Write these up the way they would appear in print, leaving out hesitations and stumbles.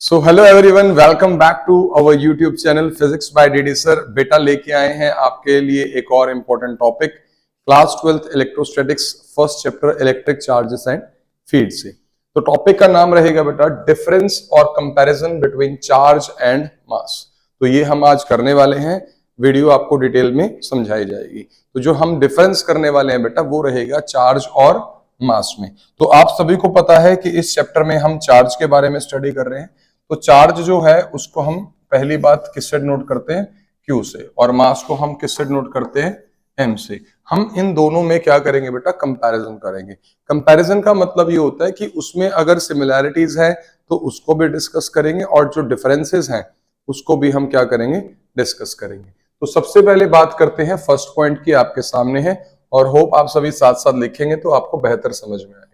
So hello everyone, welcome back to our YouTube channel physics by DD sir. बेटा लेके आए हैं आपके लिए एक और important topic, class 12th electrostatics first chapter electric charges and field से। तो टॉपिक का नाम रहेगा बेटा डिफरेंस और comparison between charge and mass. तो ये हम आज करने वाले हैं, वीडियो आपको डिटेल में समझाई जाएगी। तो जो हम डिफरेंस करने वाले हैं बेटा वो रहेगा चार्ज और मास में। तो आप सभी को पता है कि इस चैप्टर में हम चार्ज के बारे में स्टडी कर रहे हैं। तो चार्ज जो है उसको हम पहली बात किससे नोट करते हैं, क्यू से, और मास को हम किससे नोट करते हैं, एम से। हम इन दोनों में क्या करेंगे बेटा, कंपैरिजन करेंगे। कंपैरिजन का मतलब ये होता है कि उसमें अगर सिमिलैरिटीज है तो उसको भी डिस्कस करेंगे और जो डिफरेंसेस हैं उसको भी हम क्या करेंगे, डिस्कस करेंगे। तो सबसे पहले बात करते हैं फर्स्ट पॉइंट की, आपके सामने है और होप आप सभी साथ साथ लिखेंगे तो आपको बेहतर समझ में आएगा।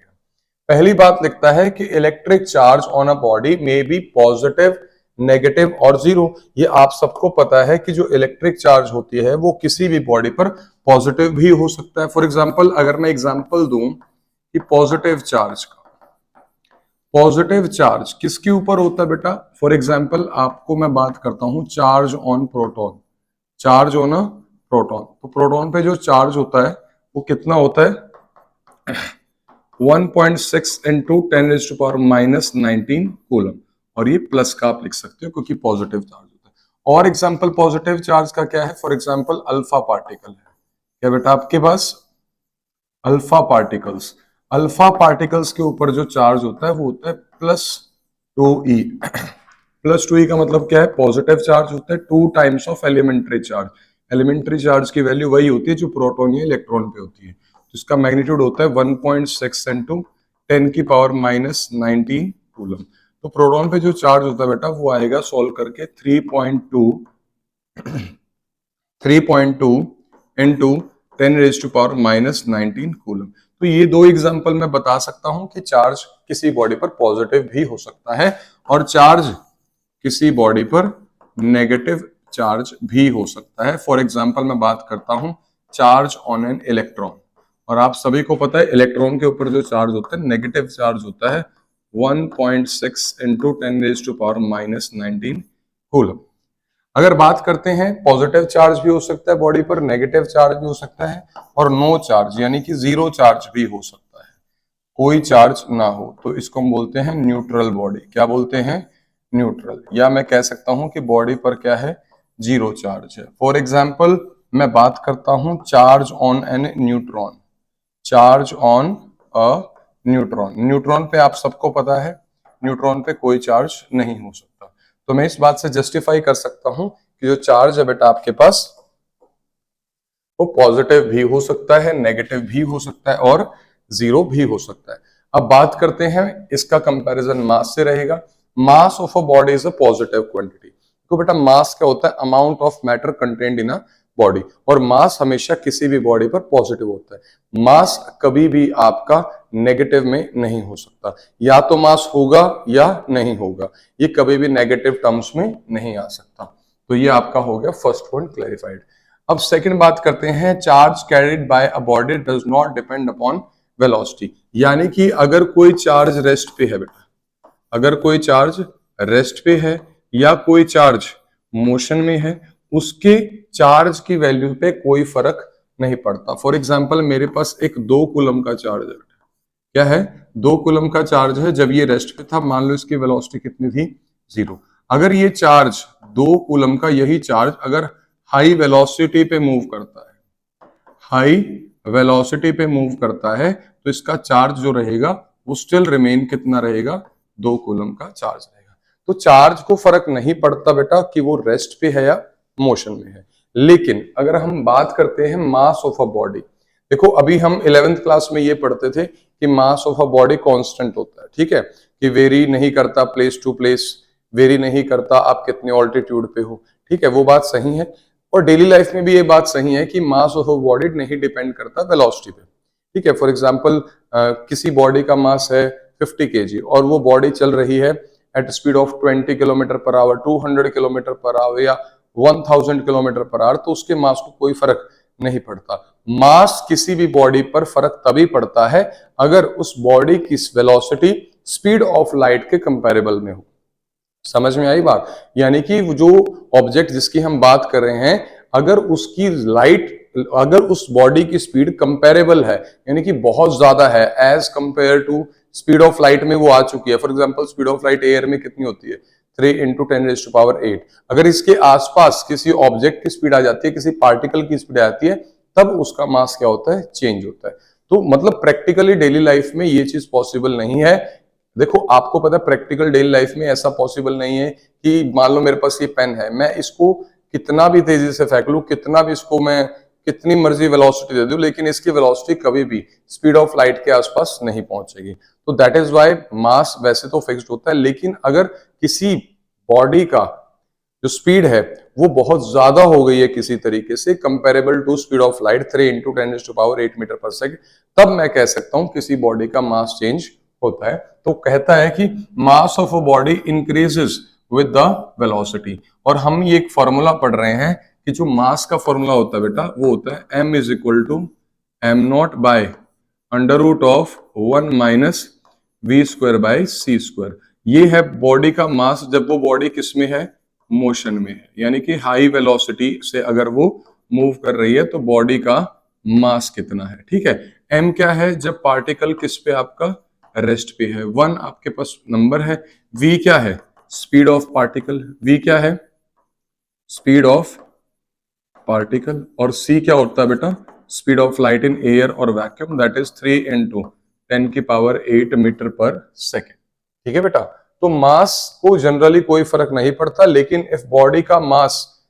पहली बात लिखता है कि electric charge on a body में बी पॉजिटिव, नेगेटिव और जीरो। ये आप सबको पता है कि जो इलेक्ट्रिक चार्ज होती है वो किसी भी बॉडी पर पॉजिटिव भी हो सकता है। फॉर एग्जांपल अगर मैं एग्जांपल दूं कि पॉजिटिव चार्ज किसके ऊपर होता है बेटा, फॉर एग्जांपल आपको मैं बात करता हूं charge on proton. Charge on a proton, तो प्रोटॉन पे जो चार्ज होता है वो कितना होता है, 1.6 इंटू 10⁻⁻19 कूलम। और ये प्लस का आप लिख सकते हो क्योंकि पॉजिटिव चार्ज होता है। और एग्जांपल पॉजिटिव चार्ज का क्या है, फॉर एग्जांपल अल्फा पार्टिकल है। क्या बेटा आपके पास अल्फा पार्टिकल्स, अल्फा पार्टिकल्स के ऊपर जो चार्ज होता है वो होता है +2e। +2e का मतलब क्या है, पॉजिटिव चार्ज होता है 2 times of elementary charge. Elementary charge की वैल्यू वही होती है जो प्रोटॉन या इलेक्ट्रॉन पे होती है। इसका मैग्नीट्यूड होता है 1.6 इंटू 10⁻⁻19 कूलम। तो प्रोटॉन पे जो चार्ज होता है बेटा वो आएगा सॉल्व करके 3.2 इंटू 10⁻⁻19 कूलम। तो ये दो एग्जांपल मैं बता सकता हूं कि चार्ज किसी बॉडी पर पॉजिटिव भी हो सकता है और चार्ज किसी बॉडी पर नेगेटिव चार्ज भी हो सकता है। फॉर एग्जांपल मैं बात करता हूं चार्ज ऑन एन इलेक्ट्रॉन, और आप सभी को पता है इलेक्ट्रॉन के ऊपर जो चार्ज होता है नेगेटिव चार्ज होता है 1.6 इंटू 10⁻⁻19 कूलम। अगर बात करते हैं पॉजिटिव चार्ज भी हो सकता है बॉडी पर, नेगेटिव चार्ज भी हो सकता है और नो चार्ज यानी कि जीरो चार्ज भी हो सकता है, कोई चार्ज ना हो। तो इसको हम बोलते हैं न्यूट्रल बॉडी। क्या बोलते हैं, न्यूट्रल। या मैं कह सकता हूं कि बॉडी पर क्या है, जीरो चार्ज है। फॉर एग्जाम्पल मैं बात करता हूं charge on an neutron. Charge on a neutron, neutron पे आप सबको पता है न्यूट्रॉन पे कोई चार्ज नहीं हो सकता। तो मैं इस बात से जस्टिफाई कर सकता हूं कि जो चार्ज है बेटा आपके पास वो पॉजिटिव भी हो सकता है, नेगेटिव भी हो सकता है और जीरो भी हो सकता है। अब बात करते हैं इसका कंपैरिजन मास से रहेगा। Mass of a body is a positive quantity. तो बेटा मास क्या होता है, amount of matter contained in a body, और मास हमेशा किसी भी बॉडी पर पॉजिटिव होता है। मास कभी भी आपका नेगेटिव में नहीं हो सकता, या तो मास होगा या नहीं होगा, ये कभी भी नेगेटिव टर्म्स में नहीं आ सकता। तो ये आपका हो गया फर्स्ट पॉइंट क्लैरिफाइड। अब सेकंड बात करते हैं charge carried by a body does not depend upon velocity. यानी कि अगर कोई चार्ज रेस्ट पे है बेटा, अगर कोई चार्ज रेस्ट पे है या कोई चार्ज मोशन में है, उसके चार्ज की वैल्यू पे कोई फर्क नहीं पड़ता। फॉर एग्जांपल मेरे पास एक 2 कूलम का चार्ज है। क्या है, 2 कूलम का चार्ज है। जब ये रेस्ट पे था मान लो इसकी वेलोसिटी कितनी थी, 0। अगर ये चार्ज 2 कूलम का यही चार्ज अगर हाई वेलोसिटी पे मूव करता है, हाई वेलोसिटी पे मूव करता है, तो इसका चार्ज जो रहेगा वो स्टिल रिमेन कितना रहेगा, 2 कूलम का चार्ज रहेगा। तो चार्ज को फर्क नहीं पड़ता बेटा कि वो रेस्ट पे है या मोशन में है। लेकिन अगर हम बात करते हैं मास ऑफ अ बॉडी, देखो अभी हम 11th क्लास में ये पढ़ते थे कि mass of a body constant होता है, ठीक है, कि वेरी नहीं करता प्लेस टू प्लेस, वेरी नहीं करता आप कितने ऑल्टीट्यूड पे हो, ठीक है, वो बात सही है। और डेली लाइफ में भी ये बात सही है कि मास ऑफ अ बॉडी नहीं डिपेंड करता वेलोसिटी पे, ठीक है। फॉर एग्जांपल किसी बॉडी का मास है 50 kg और वो बॉडी चल रही है at speed of 20 kilometre per hour, 200 kilometre per hour या 1000 किलोमीटर पर आवर, तो उसके मास को कोई फर्क नहीं पड़ता। मास किसी भी बॉडी पर फर्क तभी पड़ता है अगर उस बॉडी की वेलोसिटी स्पीड ऑफ लाइट के कंपैरेबल में हो। समझ में आई बात? यानी कि जो ऑब्जेक्ट जिसकी हम बात कर रहे हैं, अगर उसकी लाइट, अगर उस बॉडी की स्पीड कंपेरेबल है, यानी कि बहुत ज्यादा है as compare to speed of light में वो आ चुकी है। For example speed of light air में कितनी होती है? 3 इंटू 10⁸ अगर इसके आसपास किसी ऑब्जेक्ट की स्पीड आ जाती है, किसी पार्टिकल की स्पीड आ जाती है, तब उसका मास क्या होता है? चेंज होता है। तो मतलब प्रैक्टिकली डेली लाइफ में ये चीज पॉसिबल नहीं है। देखो आपको पता है प्रैक्टिकल डेली लाइफ में ऐसा पॉसिबल नहीं है कि मान लो मेरे पास ये पेन है, मैं इसको कितना भी तेजी से फेंक लूं, कितना भी इसको मैं कितनी मर्जी वेलोसिटी दे दूं, लेकिन इसकी वेलोसिटी कभी भी स्पीड ऑफ लाइट के आसपास नहीं पहुंचेगी। तो दैट इज व्हाई मास वैसे तो फिक्स्ड होता है, लेकिन अगर किसी बॉडी का जो स्पीड है वो बहुत ज्यादा हो गई है किसी तरीके से comparable to speed of light 3 into 10⁸ metre पर सेकेंड, तब मैं कह सकता हूं किसी बॉडी का मास चेंज होता है। तो कहता है कि mass of a body increases with the velocity. और हम ये एक फॉर्मूला पढ़ रहे हैं कि जो मास का फॉर्मूला होता है बेटा, वो होता है m is equal to M naught by under root of 1 minus V square by C square. ये है बॉडी का मास जब वो बॉडी किस में है? मोशन में है। यानी कि हाई वेलोसिटी से अगर वो मूव कर रही है तो बॉडी का मास कितना है। ठीक है, m क्या है? जब पार्टिकल किस पे आपका रेस्ट पे है। 1 आपके पास नंबर है। v क्या है? Speed of particle. v क्या है? Speed of particle. और c क्या होता है बेटा? Speed of light in air और vacuum, that is 3 into 10⁸ metre पर सेकेंड। ठीक है बेटा, तो मास को जनरली कोई फर्क नहीं पड़ता, लेकिन इफ बॉडी का मास,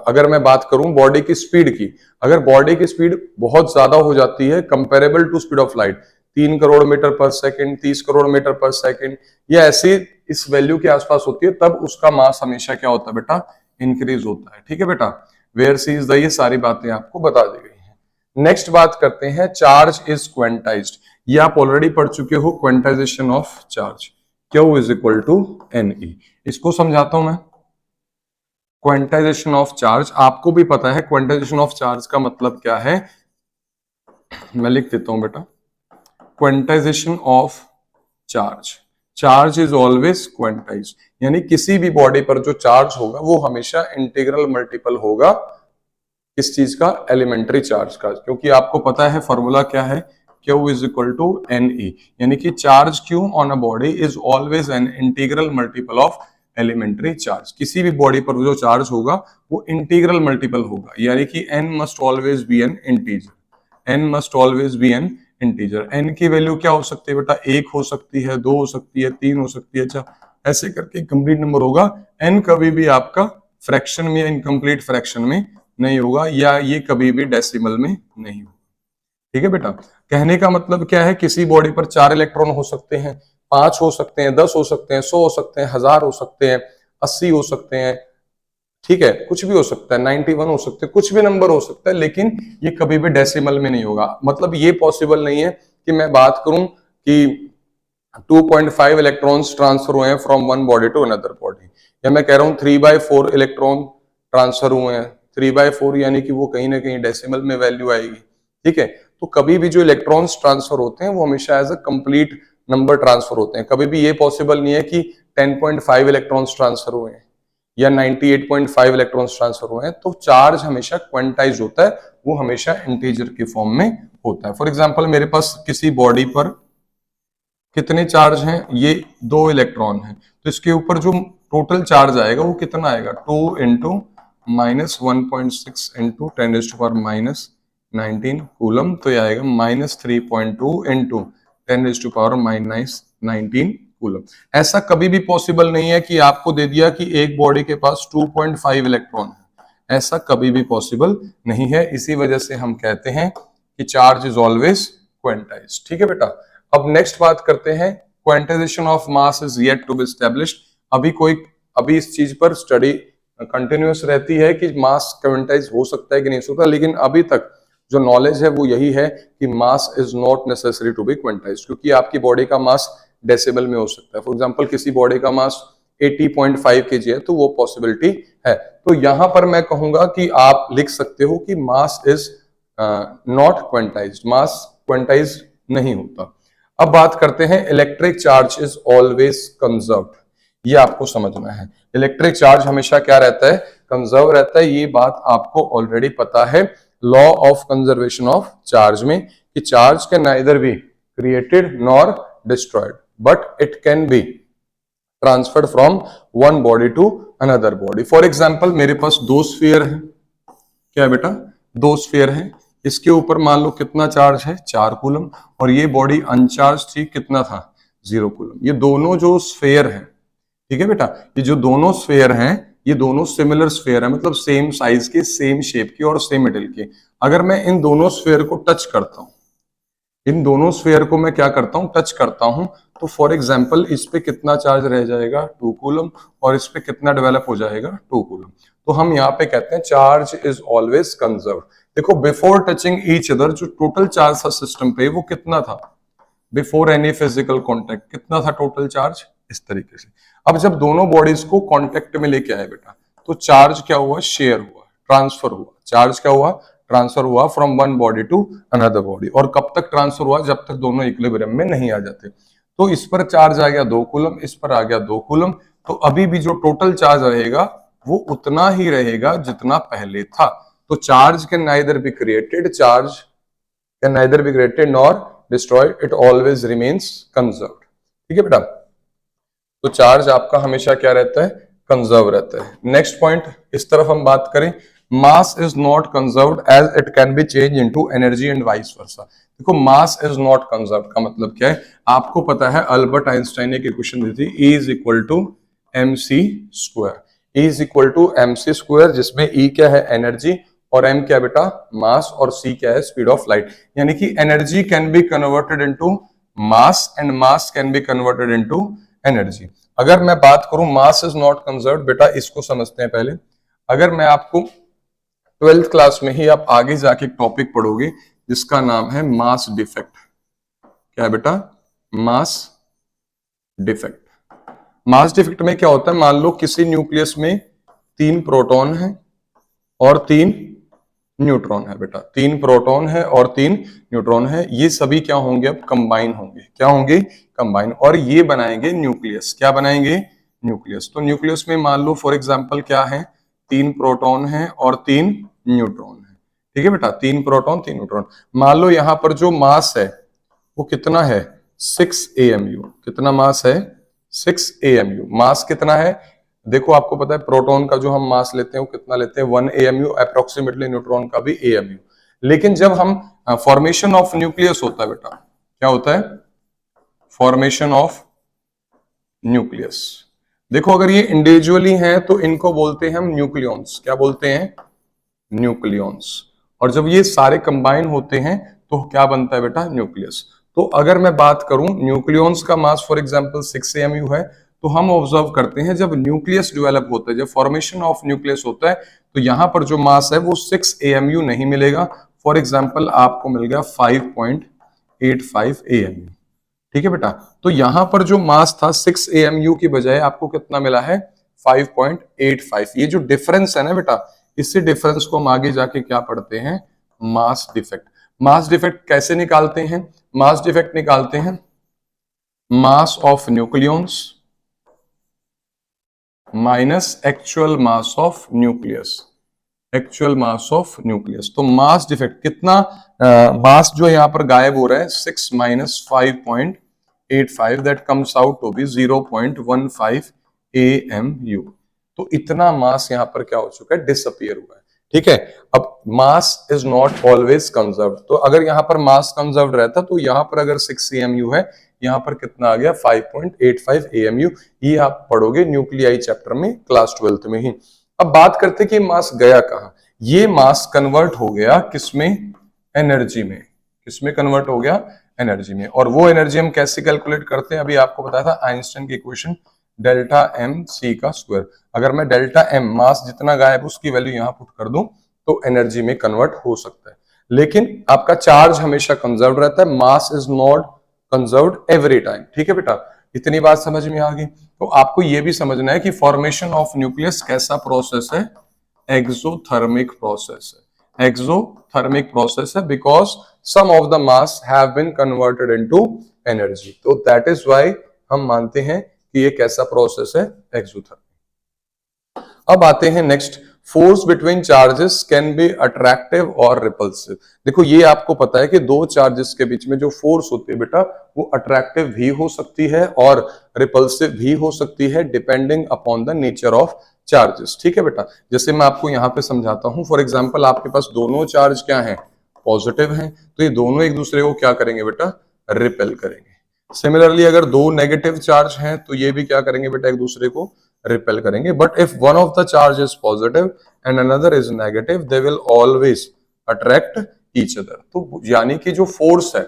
अगर मैं बात करूं बॉडी की स्पीड की, अगर बॉडी की स्पीड बहुत ज्यादा हो जाती है comparable to speed of light, 3 crore metre पर सेकंड, 30 करोड़ मीटर पर सेकंड, या ऐसी इस वैल्यू के आसपास होती है, तब उसका मास हमेशा क्या होता है बेटा? इंक्रीज होता है। ठीक है बेटा, वेयर सी इज द, ये सारी बातें आपको बता दी गई हैं। नेक्स्ट बात करते हैं, चार्ज इज क्वेंटाइज्ड। ये आप ऑलरेडी पढ़ चुके हो, quantization of charge. Q is equal to NE। इसको समझाता हूं मैं। क्वेंटाइजेशन ऑफ चार्ज आपको भी पता है, क्वेंटाइजेशन ऑफ चार्ज का मतलब क्या है? मैं लिख देता हूं बेटा, quantization of charge, charge is always quantize, यानी किसी भी बॉडी पर जो चार्ज होगा वो हमेशा इंटीग्रल मल्टीपल होगा किस चीज का? एलिमेंट्री चार्ज का। क्योंकि आपको पता है फॉर्मूला क्या है? Q is equal to NE, यानी कि charge Q on a body is always an integral multiple of elementary charge. किसी भी बॉडी पर जो चार्ज होगा वो इंटीग्रल मल्टीपल होगा, यानी कि n must always be N integer. n must always be N integer. n की वैल्यू क्या हो सकती है बेटा? 1 हो सकती है, 2 हो सकती है, 3 हो सकती है। अच्छा, ऐसे करके कंप्लीट नंबर होगा। n कभी भी आपका फ्रैक्शन में या इनकम्प्लीट फ्रैक्शन में नहीं होगा, या ये कभी भी डेसिमल में नहीं होगा। ठीक है बेटा, कहने का मतलब क्या है? किसी बॉडी पर 4 इलेक्ट्रॉन हो सकते हैं, 5 हो सकते हैं, 10 हो सकते हैं, 100 हो सकते हैं, 1000 हो सकते हैं, 80 हो सकते हैं। ठीक है, कुछ भी हो सकता है, 91 हो सकते हैं, कुछ भी नंबर हो सकता है, लेकिन ये कभी भी डेसिमल में नहीं होगा। मतलब ये पॉसिबल नहीं है कि मैं बात करूं कि 2.5 इलेक्ट्रॉन्स ट्रांसफर हुए हैं from one body to another body, या मैं कह रहा हूं 3/4 इलेक्ट्रॉन ट्रांसफर हुए हैं। 3/4 यानी कि वो कहीं ना कहीं डेसिमल में वैल्यू आएगी। ठीक है, तो कभी भी जो इलेक्ट्रॉन्स ट्रांसफर होते हैं वो हमेशा as a complete number transfer होते हैं। कभी भी ये पॉसिबल नहीं है कि 10.5 इलेक्ट्रॉन्स ट्रांसफर हुए हैं या 98.5 इलेक्ट्रॉन्स ट्रांसफर हुए हैं। तो चार्ज हमेशा क्वांटाइज होता है, वो हमेशा इंटीजर के फॉर्म में होता है। फॉर एग्जाम्पल मेरे पास किसी बॉडी पर कितने चार्ज हैं? ये 2 इलेक्ट्रॉन हैं, तो इसके ऊपर जो टोटल चार्ज आएगा वो कितना आएगा? 2 इंटू माइनस 1.6 इंटू 10⁻⁻19 कूलम, तो ये आएगा -3.2 इंटू 10⁻⁻19 कूलम। ऐसा कभी भी पॉसिबल नहीं है कि आपको दे दिया कि एक बॉडी के पास 2.5 इलेक्ट्रॉन है, ऐसा कभी भी पॉसिबल नहीं है। इसी वजह से हम कहते हैं कि चार्ज इज ऑलवेज क्वांटाइज्ड। ठीक है बेटा, अब नेक्स्ट बात करते हैं, quantization of mass is yet to be established. अभी इस चीज पर स्टडी कंटिन्यूअस रहती है कि मास क्वांटाइज हो सकता है कि नहीं हो सकता, लेकिन अभी तक जो नॉलेज है वो यही है कि mass is not necessary to be quantized, क्योंकि आपकी बॉडी का मास डेसिबल में हो सकता है। फॉर एग्जांपल किसी बॉडी का मास 80.5 kg है, तो वो पॉसिबिलिटी है। तो यहां पर मैं कहूंगा कि आप लिख सकते हो कि mass is not quantized, mass quantized नहीं होता। अब बात करते हैं, electric charge is always conserved. ये आपको समझना है। इलेक्ट्रिक चार्ज हमेशा क्या रहता है, कंजर्व रहता है। ये बात आपको ऑलरेडी पता है law of conservation of charge में, कि charge can neither be created nor destroyed but it can be transferred from one body to another body. For example मेरे पास दो स्फीयर है, क्या है बेटा, दो स्फीयर है, इसके ऊपर मान लो कितना चार्ज है, 4 कूलम, और ये बॉडी अनचार्ज थी, कितना था, 0 कूलम। ये दोनों जो स्फीयर है, ठीक है बेटा, ये जो दोनों स्फीयर हैं ये दोनों सिमिलर स्फीयर है, मतलब सेम साइज के, सेम शेप के और सेम मेटल के। अगर मैं इन दोनों स्फीयर को टच करता हूं, इन दोनों स्फीयर को मैं क्या करता हूं, टच करता हूं, तो फॉर एग्जांपल इस पे कितना चार्ज रह जाएगा, 2 कूलम, और इस पे कितना डेवलप हो जाएगा, 2 कूलम। तो हम यहाँ पे कहते हैं चार्ज इज ऑलवेज कंजर्व। देखो बिफोर टचिंग ईच अदर जो टोटल चार्ज था सिस्टम पे वो कितना था, बिफोर एनी फिजिकल कॉन्टेक्ट कितना था टोटल चार्ज, इस तरीके से। अब जब दोनों बॉडीज को कॉन्टेक्ट में लेके आए बेटा, तो चार्ज क्या हुआ, शेयर हुआ, ट्रांसफर हुआ। चार्ज क्या हुआ, ट्रांसफर हुआ from one body to another body. और कब तक ट्रांसफर हुआ, जब तक दोनों इक्विलिब्रियम में नहीं आ जाते। तो इस पर चार्ज आ गया 2 कूलम, इस पर आ गया 2 कूलम, तो अभी भी जो टोटल चार्ज रहेगा वो उतना ही रहेगा जितना पहले था। तो charge can neither be created, charge can neither be created nor destroyed, it always remains conserved. ठीक है बेटा, तो चार्ज आपका हमेशा क्या रहता है, कंजर्व रहता है। नेक्स्ट पॉइंट इस तरफ हम बात करें, mass is not conserved as it can be change into energy and vice versa. देखो मास इज नॉट कंजर्व्ड का मतलब क्या है, आपको पता है अल्बर्ट आइंस्टाइन ने एक इक्वेशन दी थी, E is equal to mc square, E is equal to mc square, जिसमें E क्या है, एनर्जी, और m क्या बेटा, मास, और c क्या है, स्पीड ऑफ लाइट। यानी कि energy can be converted into mass and mass can be converted into energy. अगर मैं बात करूं मास इज नॉट कंजर्व्ड, बेटा इसको समझते हैं पहले। अगर मैं आपको 12th क्लास में ही आप आगे जाके एक टॉपिक पढ़ोगे जिसका नाम है मास डिफेक्ट। क्या है बेटा, मास डिफेक्ट। मास डिफेक्ट में क्या होता है, मान लो किसी न्यूक्लियस में 3 प्रोटॉन है और 3 न्यूट्रॉन है बेटा, 3 प्रोटॉन है और 3 न्यूट्रॉन है, ये सभी क्या होंगे, अब कंबाइन होंगे। क्या होंगे, कंबाइन, और ये बनाएंगे न्यूक्लियस। क्या बनाएंगे, न्यूक्लियस। तो न्यूक्लियस में मान लो फॉर एग्जांपल क्या है, 3 प्रोटॉन है और 3 न्यूट्रॉन है। ठीक है बेटा, 3 प्रोटॉन 3 न्यूट्रॉन। मान लो यहां पर जो मास है वो कितना है, 6 AMU। कितना मास है, 6 AMU। मास कितना है, देखो आपको पता है प्रोटॉन का जो हम मास लेते हैं वो कितना लेते हैं, 1 AMU अप्रोक्सीमेटली, न्यूट्रॉन का भी AMU। लेकिन जब हम फॉर्मेशन ऑफ न्यूक्लियस होता है बेटा, क्या होता है, फॉर्मेशन ऑफ न्यूक्लियस। देखो अगर ये इंडिविजुअली हैं तो इनको बोलते हैं हम न्यूक्लियॉन्स। क्या बोलते हैं, न्यूक्लियॉन्स। और जब ये सारे कंबाइन होते हैं तो क्या बनता है बेटा, न्यूक्लियस। तो अगर मैं बात करूं न्यूक्लियॉन्स का मास फॉर एग्जांपल 6 AMU है, तो हम ऑब्जर्व करते हैं जब न्यूक्लियस डेवलप होता है, जब फॉर्मेशन ऑफ न्यूक्लियस होता है, तो यहां पर जो मास है वो 6 AMU नहीं मिलेगा। फॉर एग्जांपल आपको मिल गया 5.85 AMU। ठीक है बेटा, तो यहां पर जो मास था 6 AMU की बजाय आपको कितना मिला है, 5.85। ये जो डिफरेंस है ना बेटा, इसी डिफरेंस को हम आगे जाके क्या पढ़ते हैं, मास डिफेक्ट। मास डिफेक्ट कैसे निकालते हैं, मास डिफेक्ट निकालते हैं mass of nucleons minus actual mass of nucleus, actual mass of nucleus. तो मास डिफेक्ट कितना, मास जो यहां पर गायब हो रहा है 6 minus 5.85, that comes out to be 0.15 AMU। तो इतना मास यहां पर क्या हो चुका है, डिसअपियर हुआ है। ठीक है, अब मास इज नॉट ऑलवेज कंजर्व्ड, तो अगर यहां पर मास कंजर्व्ड रहता तो यहां पर अगर 6 AMU है, यहां पर कितना आ गया 5.85 AMU। ये आप पढ़ोगे न्यूक्लियाई चैप्टर में क्लास 12th में ही। अब बात करते कि मास गया कहां, ये मास कन्वर्ट हो गया किसमें, एनर्जी में। किसमें कन्वर्ट हो गया, एनर्जी में। और वो एनर्जी हम कैसे कैलकुलेट करते हैं, अभी आपको बताया था आइंस्टाइन की इक्वेशन, डेल्टा एम सी का स्क्वायर। अगर मैं डेल्टा एम मास जितना गायब उसकी वैल्यू यहां पुट कर दूं तो एनर्जी में कन्वर्ट हो सकता है। लेकिन आपका चार्ज हमेशा कंजर्व रहता है, मास is not conserved every time. ठीक है बेटा, इतनी बात समझ में आ गई। तो आपको यह भी समझना है कि फॉर्मेशन ऑफ न्यूक्लियस कैसा प्रोसेस है, एक्सोथर्मिक प्रोसेस है। एक्सोथर्मिक प्रोसेस है because some of the mass have been converted into energy. तो दैट इज व्हाई हम मानते हैं कि ये कैसा प्रोसेस है, एक्सोथर्मी। अब आते हैं next, force between charges can be attractive और रिपल्सिव। देखो ये आपको पता है कि दो चार्जेस के बीच में जो फोर्स होती है बेटा वो अट्रैक्टिव भी हो सकती है और रिपल्सिव भी हो सकती है, depending upon the nature of charges. ठीक है बेटा, जैसे मैं आपको यहाँ पे समझाता हूं, फॉर एग्जाम्पल आपके पास दोनों चार्ज क्या है, पॉजिटिव हैं, तो ये दोनों एक दूसरे को क्या करेंगे बेटा, रिपेल करेंगे। सिमिलरली अगर दो नेगेटिव चार्ज हैं तो ये भी क्या करेंगे बेटा, एक दूसरे को रिपेल करेंगे। But if one of the charge is positive and another is negative, they will always attract each other. तो यानी कि जो फोर्स है,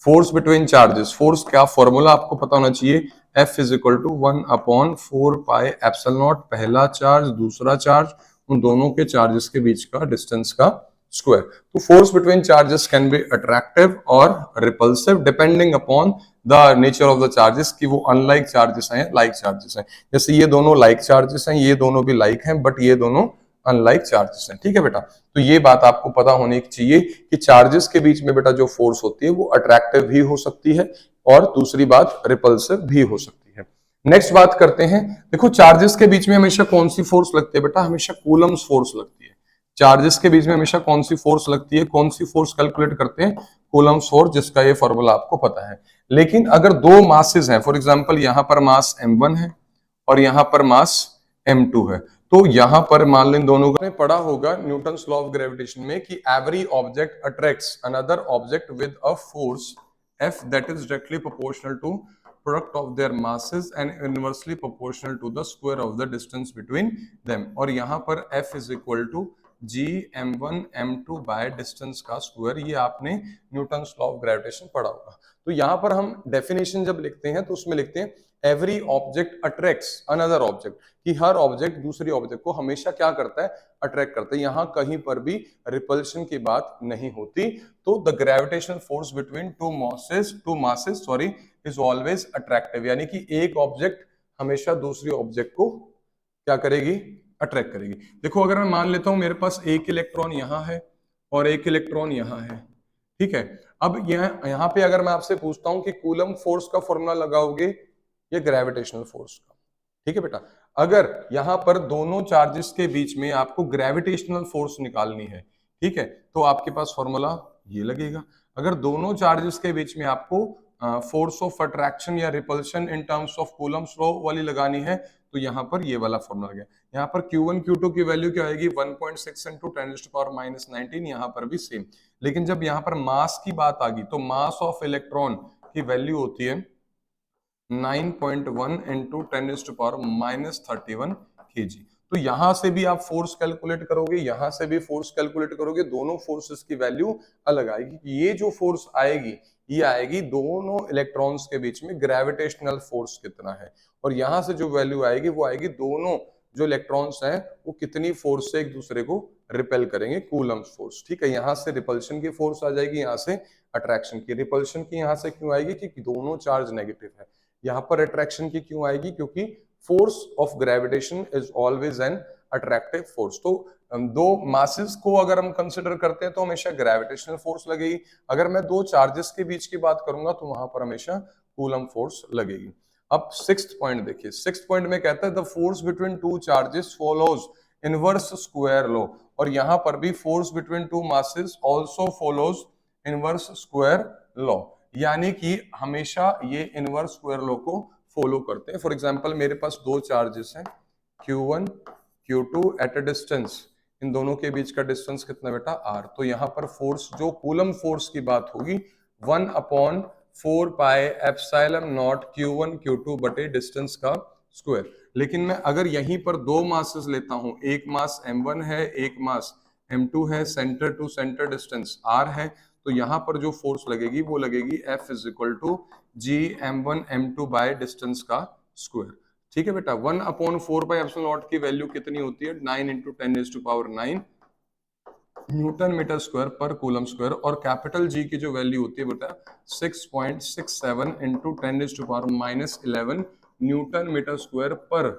फोर्स बिटवीन चार्जेस, फोर्स क्या फॉर्मूला आपको पता होना चाहिए, F is equal to 1/4 pi epsilon naught, पहला चार्ज दूसरा चार्ज, उन दोनों के चार्जेस के बीच का डिस्टेंस का स्क्वायर। तो force between charges can be attractive और repulsive depending upon the nature of the charges, कि वो अनलाइक चार्जेस हैं, लाइक चार्जेस हैं। जैसे ये दोनों लाइक चार्जेस हैं, ये दोनों भी लाइक हैं, बट ये दोनों अनलाइक चार्जेस हैं। ठीक है बेटा, तो ये बात आपको पता होनी चाहिए कि चार्जेस के बीच में बेटा जो फोर्स होती है वो अट्रैक्टिव भी हो सकती है और दूसरी बात रिपल्सिव भी हो सकती है। नेक्स्ट बात करते हैं, देखो चार्जेस के बीच में हमेशा कौन सी फोर्स लगती है बेटा, हमेशा कूलम्स फोर्स लगती है। चार्जेस के बीच में हमेशा कौन सी फोर्स लगती है, कौन सी फोर्स कैलकुलेट करते हैं, कूलम्स फोर्स, जिसका ये फॉर्मूला आपको पता है। लेकिन अगर दो मासेस हैं, फॉर एग्जांपल यहां पर मास m1 है और यहां पर मास m2 है, तो यहां पर मान लें दोनों का पढ़ा होगा न्यूटन्स लॉ ऑफ ग्रेविटेशन में कि every object attracts another object with a force F that is directly proportional to product of their masses and inversely proportional to the square of the distance between them। और यहाँ पर F is equal to G m1 m2 by distance का square, ये आपने Newton's law of gravitation पढ़ा होगा। तो यहाँ पर हम डेफिनेशन जब लिखते हैं तो उसमें लिखते हैं every object attracts another object, कि हर ऑब्जेक्ट दूसरी ऑब्जेक्ट को हमेशा क्या करता है, अट्रैक्ट करता है। यहां कहीं पर भी रिपल्शन की बात नहीं होती। तो the gravitational force between two masses sorry is always attractive, यानी कि एक ऑब्जेक्ट हमेशा दूसरी ऑब्जेक्ट को क्या करेगी, अट्रैक्ट करेगी। देखो अगर मैं मान लेता हूं मेरे पास एक इलेक्ट्रॉन यहां है और एक इलेक्ट्रॉन यहां है, ठीक है। अब यहां पे अगर मैं आपसे पूछता हूं कि कूलम फोर्स का फॉर्मूला लगाओगे या ग्रेविटेशनल फोर्स का, ठीक है बेटा। अगर यहां पर दोनों चार्जेस के बीच में आपको ग्रेविटेशनल फोर्स निकालनी है, ठीक है, तो आपके पास फॉर्मूला ये लगेगा। अगर दोनों चार्जेस के बीच में आपको फोर्स ऑफ अट्रैक्शन या repulsion in terms of Coulomb's law वाली लगानी है, तो यहाँ पर ये वाला फॉर्मूला गया। यहाँ पर Q1 Q2 की वैल्यू क्या आएगी, 1.6 इंटू 10⁻⁻19, यहाँ पर भी सेम। लेकिन जब यहाँ पर मास की बात आ गई तो मास ऑफ इलेक्ट्रॉन की वैल्यू होती है 9.1 इंटू 10⁻31 kg। तो यहां से भी आप फोर्स कैलकुलेट करोगे, यहां से भी फोर्स कैलकुलेट करोगे, दोनों फोर्सेस की वैल्यू अलग आएगी। ये जो फोर्स आएगी ये आएगी दोनों इलेक्ट्रॉन्स के बीच में ग्रेविटेशनल फोर्स कितना है, और यहां से जो वैल्यू आएगी वो आएगी दोनों जो इलेक्ट्रॉन्स हैं वो कितनी फोर्स से एक दूसरे को रिपेल करेंगे, कूलम्स फोर्स। ठीक है, यहां से रिपल्शन की फोर्स आ जाएगी, यहां से अट्रैक्शन की। रिपल्शन की यहां से क्यों आएगी, कि दोनों चार्ज नेगेटिव है। यहाँ पर अट्रैक्शन की क्यों आएगी, क्योंकि force of gravitation is always an attractive force. तो दो मासेस को अगर हम कंसिडर करते हैं तो हमेशा ग्रेविटेशनल फोर्स लगेगी। अगर मैं दो चार्जेस के बीच की बात करूंगा तो वहां पर हमेशा कूलम फोर्स लगेगी। अब सिक्स्थ पॉइंट देखिए, सिक्स्थ पॉइंट में कहता है the force between two charges follows inverse square law, और यहां पर भी force between two masses also follows inverse square law, यानी कि हमेशा ये इनवर्स स्क्वायर लॉ को फॉलो करते हैं। फॉर एग्जांपल मेरे पास दो चार्जेस हैं Q1 Q2 at a distance, इन दोनों के बीच का डिस्टेंस कितना बेटा r। तो यहाँ पर फोर्स जो कूलम फोर्स की बात होगी 1/4 pi epsilon not Q1 Q2 बटे डिस्टेंस का स्क्वायर। लेकिन मैं अगर यहीं पर दो मासेस लेता हूं, एक मास m1 है एक मास m2 है, centre to centre distance r है, तो यहां पर जो फोर्स लगेगी वो लगेगी F is equal to G m1 m2 by distance का स्क्वायर। ठीक है बेटा, 1/4 पाई एप्सिलॉन नॉट की वैल्यू कितनी होती है, 9 इंटू 10⁻⁹ न्यूटन मीटर स्क्वायर पर कूलम स्क्वायर, और कैपिटल जी की जो वैल्यू होती है बेटा 6.67 इंटू 10⁻⁻11 न्यूटन मीटर स्क्वायर पर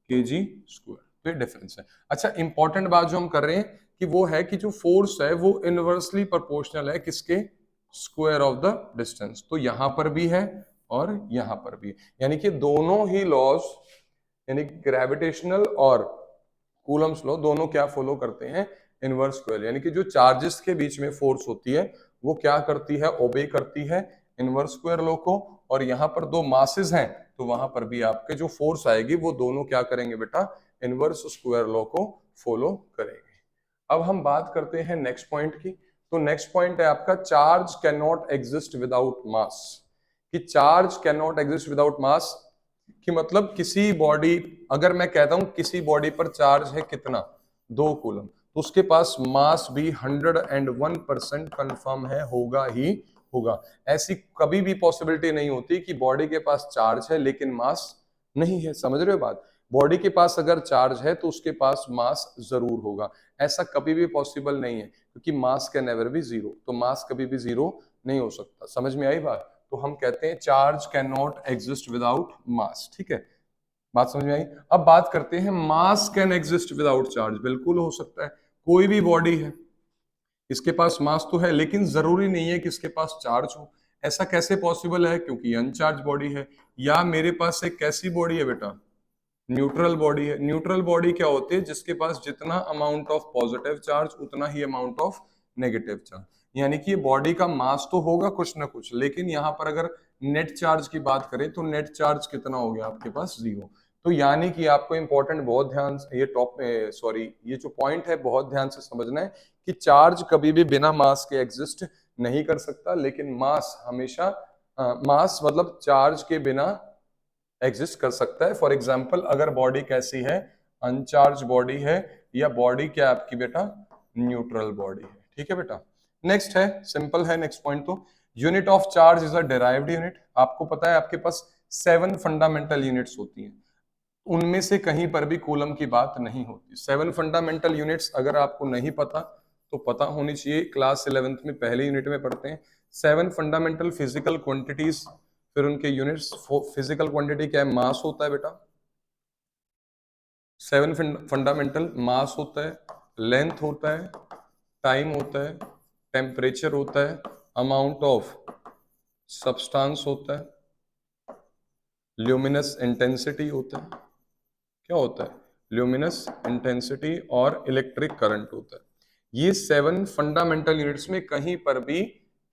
केजी स्क्वायर। तो ये डिफरेंस है। अच्छा, इंपॉर्टेंट बात जो हम कर रहे हैं कि वो है कि जो फोर्स है वो इनवर्सली प्रोपोर्शनल है किसके, स्क्वायर ऑफ द डिस्टेंस। तो यहां पर भी है और यहां पर भी, यानी कि दोनों ही लॉज, यानी ग्रेविटेशनल और कूलम्स लॉ दोनों क्या फॉलो करते हैं, इनवर्स स्क्वायर, यानी कि जो चार्जेस के बीच में फोर्स होती है वो क्या करती है, ओबे करती है इनवर्स स्क्वायर लॉ को। और यहाँ पर दो मासेस हैं तो वहां पर भी आपके जो फोर्स आएगी वो दोनों क्या करेंगे बेटा, इनवर्स स्क्वायर लॉ को फॉलो करेंगे। अब हम बात करते हैं नेक्स्ट पॉइंट की। तो नेक्स्ट पॉइंट है आपका charge can not exist without mass. कि charge can not exist without mass कि मतलब किसी बॉडी, अगर मैं कहता हूं किसी बॉडी पर चार्ज है कितना, 2 कूलम, तो उसके पास मास भी 101% कंफर्म है, होगा ही होगा। ऐसी कभी भी पॉसिबिलिटी नहीं होती कि बॉडी के पास चार्ज है लेकिन मास नहीं है। समझ रहे हो बात? बॉडी के पास अगर चार्ज है तो उसके पास मास जरूर होगा, ऐसा कभी भी पॉसिबल नहीं है, क्योंकि मास कैन नेवर बी जीरो, तो मास कभी भी जीरो नहीं हो सकता। समझ में आई बात? तो हम कहते हैं charge can not exist without mass. ठीक है, बात समझ में आई? अब बात करते हैं मास कैन एग्जिस्ट विदाउट चार्ज। बिल्कुल हो सकता है, कोई भी बॉडी है इसके पास मास तो है लेकिन जरूरी नहीं है कि इसके पास चार्ज हो। ऐसा कैसे पॉसिबल है? क्योंकि अनचार्ज बॉडी है। या मेरे पास एक कैसी बॉडी है बेटा, न्यूट्रल बॉडी है। न्यूट्रल बॉडी क्या होती है? जिसके पास जितना अमाउंट ऑफ पॉजिटिव चार्ज उतना ही अमाउंट ऑफ नेगेटिव चार्ज, यानी कि बॉडी का मास तो होगा कुछ ना कुछ, लेकिन यहाँ पर अगर नेट चार्ज की बात करें तो नेट चार्ज कितना हो गया आपके पास, 0। तो यानी कि आपको इंपॉर्टेंट बहुत ध्यान से ये ये जो पॉइंट है बहुत ध्यान से समझना है कि चार्ज कभी भी बिना मास के एग्जिस्ट नहीं कर सकता, लेकिन मास हमेशा मास मतलब चार्ज के बिना एग्जिस्ट कर सकता है। फॉर एग्जाम्पल अगर बॉडी कैसी है, अनचार्ज बॉडी है, या बॉडी क्या आपकी बेटा, न्यूट्रल बॉडी है। ठीक है बेटा, नेक्स्ट है, सिंपल है नेक्स्ट पॉइंट। तो unit of charge is a derived unit. आपको पता है आपके पास 7 फंडामेंटल यूनिट्स होती हैं, उनमें से कहीं पर भी कूलम की बात नहीं होती। 7 फंडामेंटल यूनिट्स अगर आपको नहीं पता तो पता होनी चाहिए, क्लास 11th में पहले यूनिट में पढ़ते हैं 7 फंडामेंटल फिजिकल क्वांटिटीज, फिर उनके यूनिट्स। फिजिकल क्वांटिटी क्या है? मास होता है बेटा। 7 फंडामेंटल मास होता है, लेंथ होता है, टाइम होता है, टेम्परेचर होता है, अमाउंट ऑफ सब्सटेंस होता है, ल्यूमिनस इंटेंसिटी होता है। क्या होता है? ल्यूमिनस इंटेंसिटी और इलेक्ट्रिक करंट होता है। ये 7 फंडामेंटल यूनिट्स में कहीं पर भी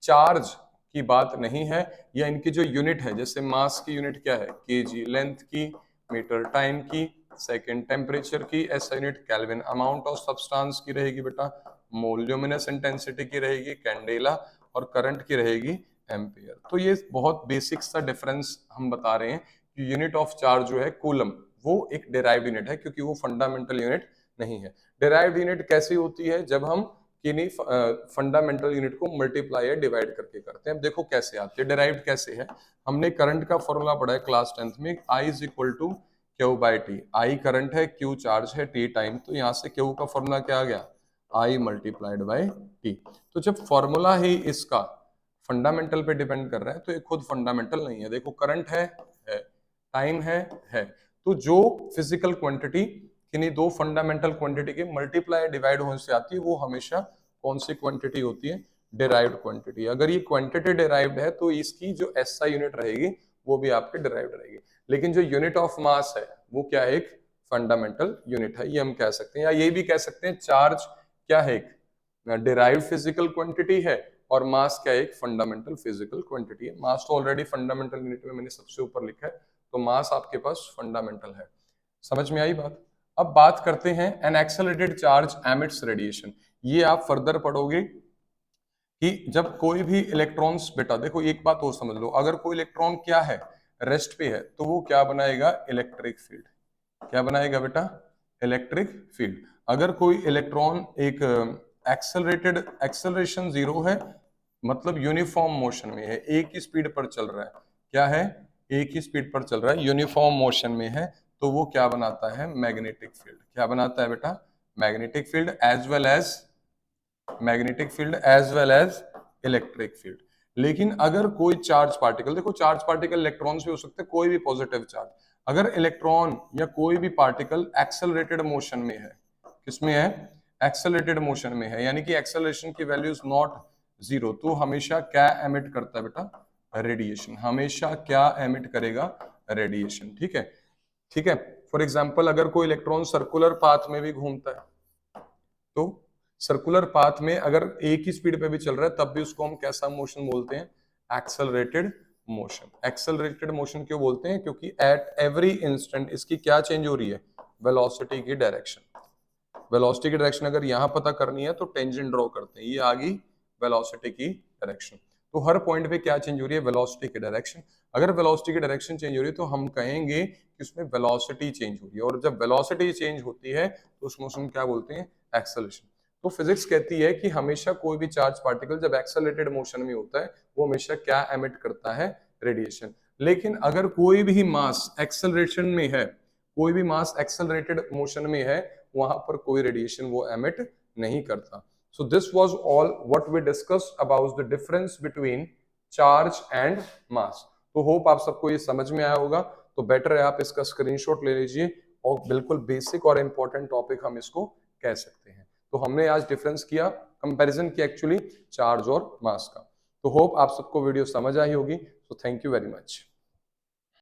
चार्ज की बात नहीं है, या इनकी जो यूनिट है, जैसे मास की यूनिट क्या है, केजी, लेंथ की मीटर, टाइम की सेकंड, टेम्परेचर की ऐसा unit kelvin, amount of substance की रहेगी बेटा मोल, ल्यूमिनस इंटेंसिटी की रहेगी कैंडेला, और करंट की रहेगी एम्पियर। तो ये बहुत बेसिक सा डिफरेंस हम बता रहे हैं कि यूनिट ऑफ चार्ज जो है कूलम, वो एक डिराइव्ड यूनिट है क्योंकि वो फंडामेंटल यूनिट नहीं है। डिराइव्ड यूनिट कैसी होती है? जब हम किन्हीं फंडामेंटल यूनिट को मल्टीप्लाई या डिवाइड करके करते हैं। अब देखो कैसे आती है, डिराइव्ड कैसे है। हमने करंट का फॉर्मूला पढ़ा है क्लास 10th में, I is equal to Q by T. I current है, क्यू चार्ज है, टी टाइम, तो यहाँ से क्यू का फॉर्मूला क्या आ गया, I मल्टीप्लाइड बाई टी। तो जब फॉर्मूला ही इसका फंडामेंटल पे डिपेंड कर रहा है तो ये खुद फंडामेंटल नहीं है। देखो करंट है, टाइम है। तो जो फिजिकल क्वांटिटी किन्हीं दो फंडामेंटल क्वांटिटी के मल्टीप्लाई डिवाइड होने से आती है वो हमेशा कौन सी क्वांटिटी होती है, डिराइव्ड क्वांटिटी। अगर ये क्वांटिटी डिराइव्ड है तो इसकी जो एसआई यूनिट रहेगी वो भी आपके डिराइव्ड रहेगी। लेकिन जो यूनिट ऑफ मास है वो क्या है, एक फंडामेंटल यूनिट है, ये हम कह सकते हैं। या ये भी कह सकते हैं चार्ज क्या है, एक डिराइव्ड फिजिकल क्वांटिटी है, और मास क्या है, एक फंडामेंटल फिजिकल क्वांटिटी है। मास तो ऑलरेडी फंडामेंटल यूनिट में मैंने सबसे ऊपर लिखा है, तो मास आपके पास फंडामेंटल है। समझ में आई बात? अब बात करते हैं an accelerated charge emits radiation. ये आप फर्दर पढ़ोगे कि जब कोई भी इलेक्ट्रॉन्स, बेटा देखो एक बात और समझ लो, अगर कोई इलेक्ट्रॉन क्या है, रेस्ट पे है, तो वो क्या बनाएगा, इलेक्ट्रिक फील्ड। क्या बनाएगा बेटा, इलेक्ट्रिक फील्ड। अगर कोई इलेक्ट्रॉन एक एक्सेलरेटेड, एक्सेलरेशन 0 है, मतलब यूनिफॉर्म मोशन में है, एक ही स्पीड पर चल रहा है, क्या है, एक ही स्पीड पर चल रहा है, यूनिफॉर्म मोशन में है, तो वो क्या बनाता है, मैग्नेटिक फील्ड। क्या बनाता है बेटा, magnetic field, as well as electric field. लेकिन अगर कोई चार्ज पार्टिकल, देखो चार्ज पार्टिकल इलेक्ट्रॉन्स भी हो सकते हैं, कोई भी पॉजिटिव चार्ज, अगर इलेक्ट्रॉन या कोई भी पार्टिकल एक्सेलरेटेड मोशन में है, किसमें है, एक्सेलरेटेड मोशन में है, यानी कि एक्सेलरेशन की वैल्यू इज नॉट 0, तो हमेशा क्या एमिट करता है बेटा, रेडिएशन, हमेशा क्या एमिट करेगा, रेडिएशन। ठीक है, ठीक है। फॉर एग्जाम्पल अगर कोई इलेक्ट्रॉन सर्कुलर पाथ में भी घूमता है, तो सर्कुलर पाथ में अगर एक ही स्पीड पे भी चल रहा है तब भी उसको हम कैसा मोशन बोलते हैं, एक्सेलरेटेड मोशन। एक्सेलरेटेड मोशन क्यों बोलते हैं, क्योंकि एट एवरी इंस्टेंट इसकी क्या चेंज हो रही है, वेलोसिटी की डायरेक्शन। वेलोसिटी की डायरेक्शन अगर यहां पता करनी है तो टेंजेंट ड्रॉ करते हैं, ये आ गई वेलोसिटी की डायरेक्शन। तो हर पॉइंट पे क्या चेंज हो रही है, वेलोसिटी की डायरेक्शन। अगर वेलोसिटी की डायरेक्शन चेंज हो रही है तो हम कहेंगे कि उसमें वेलोसिटी चेंज हो रही है, और जब वेलोसिटी चेंज होती है तो उस मोशन क्या बोलते हैं, एक्सेलरेशन। तो फिजिक्स कहती है कि हमेशा कोई भी चार्ज पार्टिकल जब एक्सेलरेटेड मोशन में होता है वो हमेशा क्या एमिट करता है, रेडिएशन। लेकिन अगर कोई भी मास एक्सेलरेशन में है, कोई भी मास एक्सेलरेटेड मोशन में है, वहां पर कोई रेडिएशन वो एमिट नहीं करता। So this was all what we discussed about the difference between charge and mass. तो होप आप सबको ये समझ में आया होगा। तो बेटर है आप इसका स्क्रीनशॉट ले लीजिए, और बिल्कुल बेसिक और इंपॉर्टेंट टॉपिक हम इसको कह सकते हैं। तो हमने आज डिफरेंस किया, कंपैरिजन किया एक्चुअली चार्ज और मास का। तो होप आप सबको वीडियो समझ आई होगी। So thank you very much.